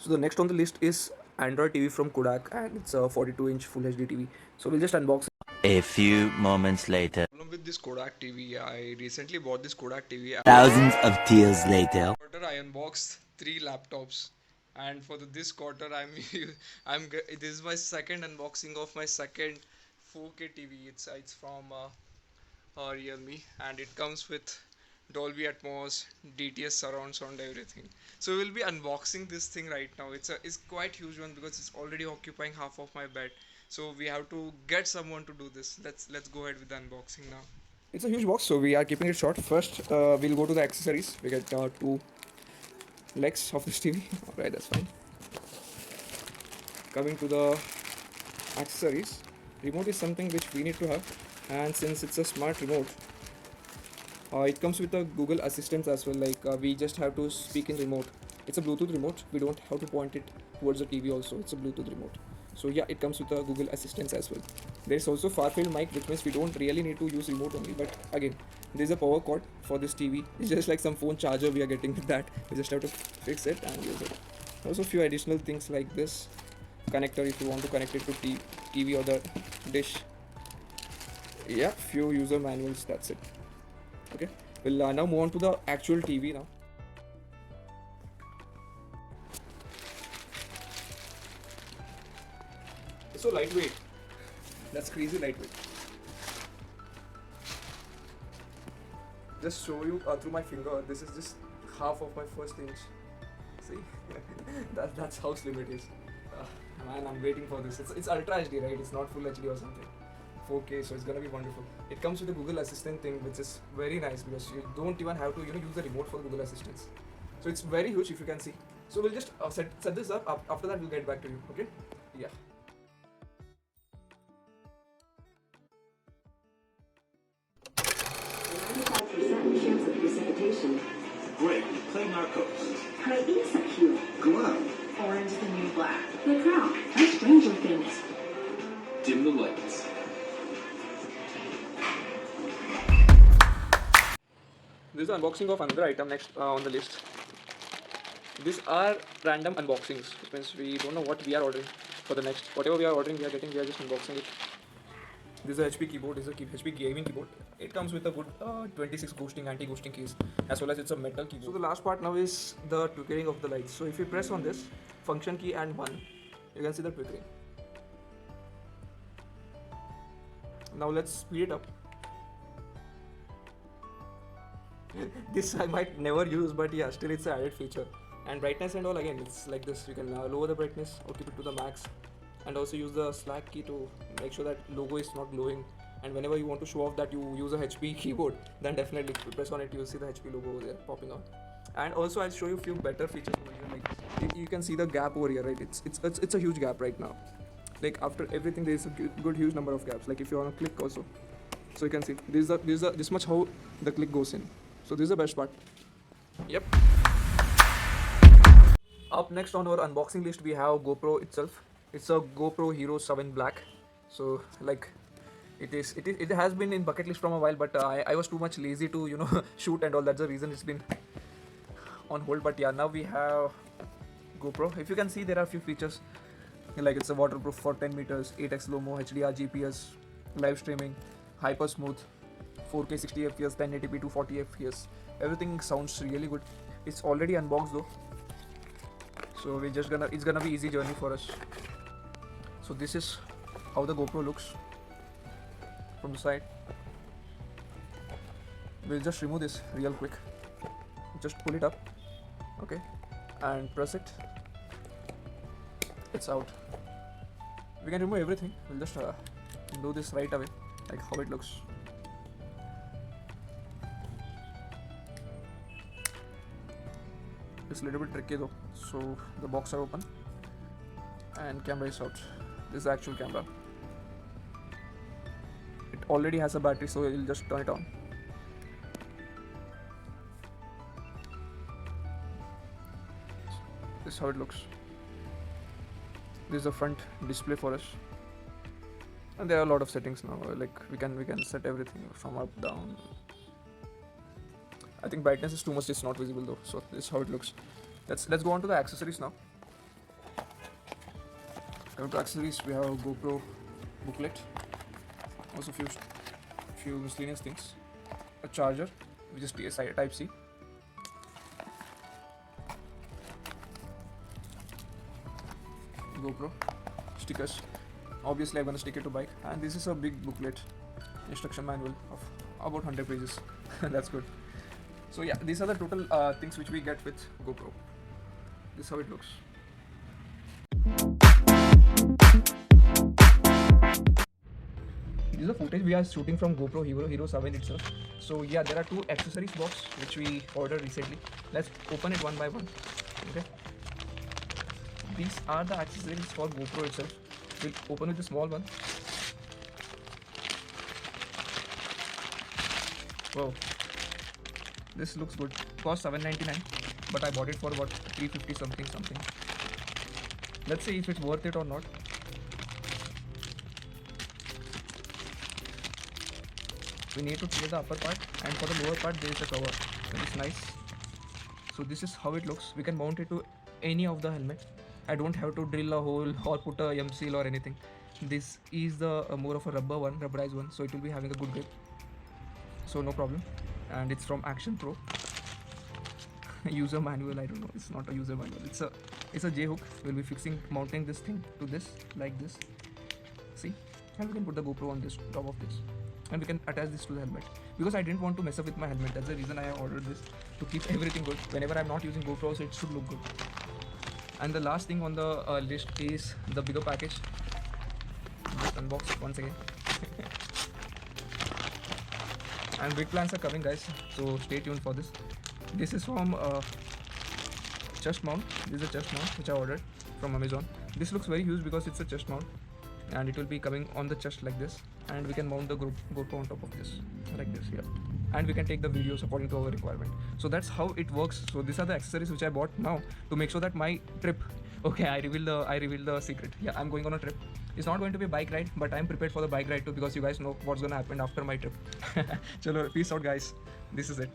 So the next on the list is Android TV from Kodak, and it's a 42-inch Full HD TV. So we'll just unbox it. A few moments later. Problem with this Kodak TV, I recently bought this Kodak TV. Thousands of tears later. Quarter I unboxed 3 laptops, and for this quarter this is my second unboxing of my second 4K TV. It's from Realme, and it comes with Dolby Atmos, DTS surround sound, everything. So we'll be unboxing this thing right now. It's quite huge one because it's already occupying half of my bed. So we have to get someone to do this. Let's go ahead with the unboxing now. It's a huge box, so we are keeping it short. First, we'll go to the accessories. We get two legs of this TV. Alright, that's fine. Coming to the accessories, remote is something which we need to have, and since it's a smart remote, it comes with a Google Assistant as well. Like we just have to speak in remote. It's a Bluetooth remote. We don't have to point it towards the TV also. It's a Bluetooth remote. So yeah, it comes with a Google Assistant as well. There's also far field mic, which means we don't really need to use remote only. But again, there's a power cord for this TV. It's just like some phone charger we are getting with that. We just have to fix it and use it. Also few additional things like this connector if you want to connect it to TV or the dish. Yeah, few user manuals. That's it. Okay, we'll now move on to the actual TV now. It's so lightweight. That's crazy lightweight. Just show you through my finger. This is just half of my first inch. See, that's how slim it is. Man, I'm waiting for this. It's Ultra HD, right? It's not Full HD or something. 4K, so it's gonna be wonderful. It comes with the Google Assistant thing, which is very nice because you don't even have to use the remote for the Google Assistants. So it's very huge if you can see. So we'll just set this up. After that, we'll get back to you. Okay? Yeah. Chance of precipitation. Great, play Narcos. Hyena cute. Glow. Orange is the new black. The Crown. And Stranger Things. Dim the lights. This is the unboxing of another item next on the list. These are random unboxings, which means we don't know what we are ordering for the next. Whatever we are ordering, we are just unboxing it. This is a HP keyboard. This is a HP gaming keyboard. It comes with a good 26 ghosting, anti-ghosting case, as well as it's a metal keyboard. So the last part now is the twinkling of the lights. So if you press on this function key and 1, you can see the twinkling. Now let's speed it up. This I might never use, but yeah, still it's an added feature. And brightness and all, again, it's like this. You can lower the brightness or keep it to the max, and also use the slack key to make sure that logo is not glowing. And whenever you want to show off that you use a HP keyboard, then definitely press on it, you'll see the HP logo over there popping out. And also I'll show you a few better features over here. Like you can see the gap over here, right? It's a huge gap right now. Like after everything, there is a good huge number of gaps. Like if you want to click also, so you can see this much how the click goes in. So this is the best part. Yep. Up next on our unboxing list, we have GoPro itself. It's a GoPro Hero 7 Black. So like it has been in bucket list from a while, but I was too much lazy to shoot and all. That's the reason it's been on hold. But yeah, now we have GoPro. If you can see, there are a few features. Like it's a waterproof for 10 meters, 8x slow-mo, HDR, GPS, live streaming, hyper smooth, 4K 60 FPS, 1080p, 240 FPS. Everything sounds really good. It's already unboxed though, so it's gonna be easy journey for us. So this is how the GoPro looks from the side. We'll just remove this real quick. Just pull it up, okay, and press it. It's out. We can remove everything. We'll just do this right away, like how it looks. It's a little bit tricky though. So the box are open and camera is out. This is the actual camera. It already has a battery, so you'll just turn it on. This is how it looks. This is the front display for us, and there are a lot of settings now. Like we can set everything from up, down. I think brightness is too much, it's not visible though. So this is how it looks. Let's go on to the accessories now. Coming to accessories, we have a GoPro booklet, also few miscellaneous things, a charger which is TSI Type C, GoPro stickers. Obviously, I'm gonna stick it to bike, and this is a big booklet, instruction manual of about 100 pages. That's good. So yeah, these are the total things which we get with GoPro. This is how it looks. This is the footage we are shooting from GoPro Hero 7 itself. So yeah, there are two accessories box which we ordered recently. Let's open it one by one. Okay. These are the accessories for GoPro itself. We'll open with the small one. Wow. This looks good. Cost $7.99, but I bought it for about $3.50 something. Let's see if it's worth it or not. We need to clear the upper part, and for the lower part there is a cover. That is nice. So this is how it looks. We can mount it to any of the helmet. I don't have to drill a hole or put a M seal or anything. This is the more of a rubberized one, so it will be having a good grip. So no problem. And it's from Action Pro. User manual, I don't know, it's not a user manual, it's a J hook. We'll be mounting this thing to this like this, see, and we can put the GoPro on this top of this, and we can attach this to the helmet, because I didn't want to mess up with my helmet. That's the reason I have ordered this, to keep everything good whenever I'm not using GoPro, so it should look good. And the last thing on the list is the bigger package. Just unbox it once again. And big plans are coming, guys, so stay tuned for this. This is from chest mount. This is a chest mount which I ordered from Amazon. This looks very huge because it's a chest mount, and it will be coming on the chest like this, and we can mount the GoPro on top of this like this here, and we can take the videos according to our requirement. So that's how it works. So these are the accessories which I bought now to make sure that my trip, okay, I reveal the secret. Yeah, I'm going on a trip. It's not going to be a bike ride, but I'm prepared for the bike ride too, because you guys know what's gonna happen after my trip. Chalo, peace out, guys. This is it.